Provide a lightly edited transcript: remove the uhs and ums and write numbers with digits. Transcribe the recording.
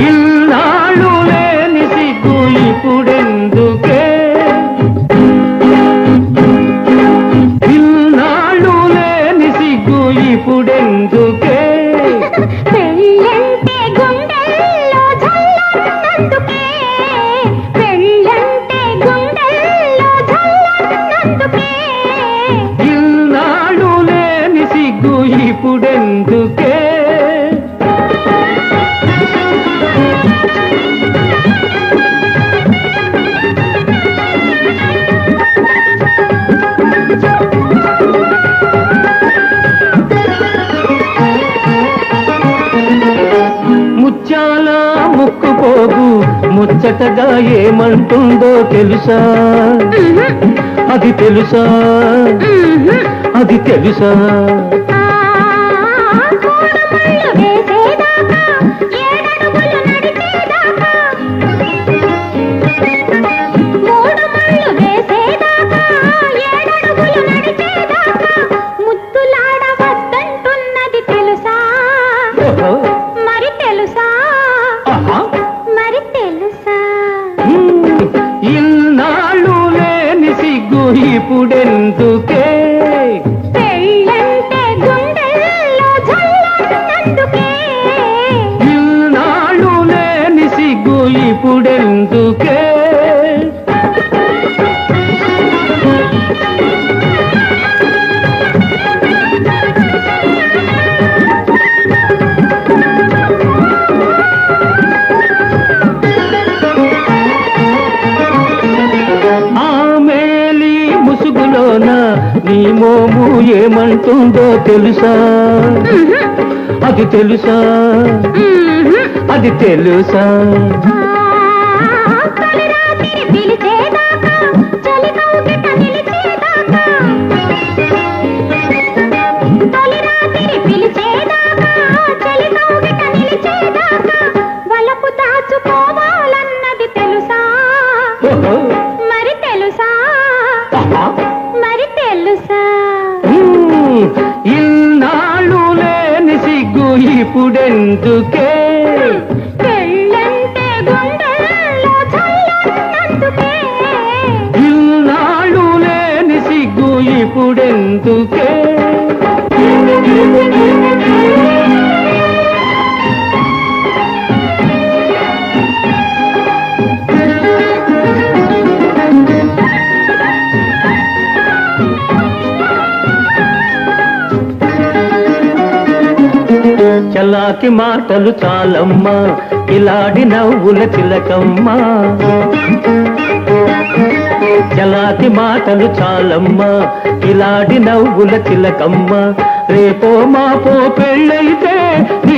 ఇన్నాళ్ళు లేని సిగ్గు ఇప్పుడెందుకే, ఇన్నాళ్ళు లేని సిగ్గు ఇప్పుడెందుకే, పెళ్ళంటే గుండెల్లో జల్లన్నందుకే, పెళ్ళంటే గుండెల్లో జల్లన్నందుకే, ఇన్నాళ్ళు లేని సిగ్గు ఇప్పుడెందుకే. ముత్యాల ముక్కుపోగు ముచ్చటగా ఏమంటుందో తెలుసా, అది తెలుసా, అది తెలుసా. కోడమళ్ళు వేసేదాకా ఏడడుగులు నడిచేదాకా, మూడు మళ్ళు వేసేదాకా ఏడడుగులు నడిచేదాకా ముద్దులాడవద్దంటున్నది తెలుసా, మరి తెలుసా, మరి తెలుసా. ఇన్నాళ్ళు లేని సిగ్గు ఇప్పుడెందుకే, పెళ్ళంటే గుండెల్లో జల్లన్నందుకే, ఇన్నాళ్ళు లేని సిగ్గు ఇప్పుడెందుకే. ముసుగులోన నీ మోము ఏమంటుందో తెలుసా, అది తెలుసా, అది తెలుసా. తొలి రాత్రి పిలిచేదాకా చలి కౌగిట నిలిచేదాకా, తొలి రాత్రి పిలిచేదాకా చలి కౌగిట నిలిచేదాకా వలపు దాచుకోవాలన్నది తెలుసా, మరి తెలుసా, మరి తెలుసా. ఇన్నాళ్ళు లేని సిగ్గు ఇప్పుడెందుకే, పెళ్ళంటే గుండెల్లో జల్లన్నందుకే, ఇన్నాళ్ళు లేని సిగ్గు ఇప్పుడెందుకే. చలాకి మాటలు చాలమ్మా, ఇలాడి నవ్వుల చిలకమ్మా, చలాకి మాటలు చాలమ్మా, ఇలాడి నవ్వుల చిలకమ్మా. రేపో మాపో పెళ్ళైతే నీ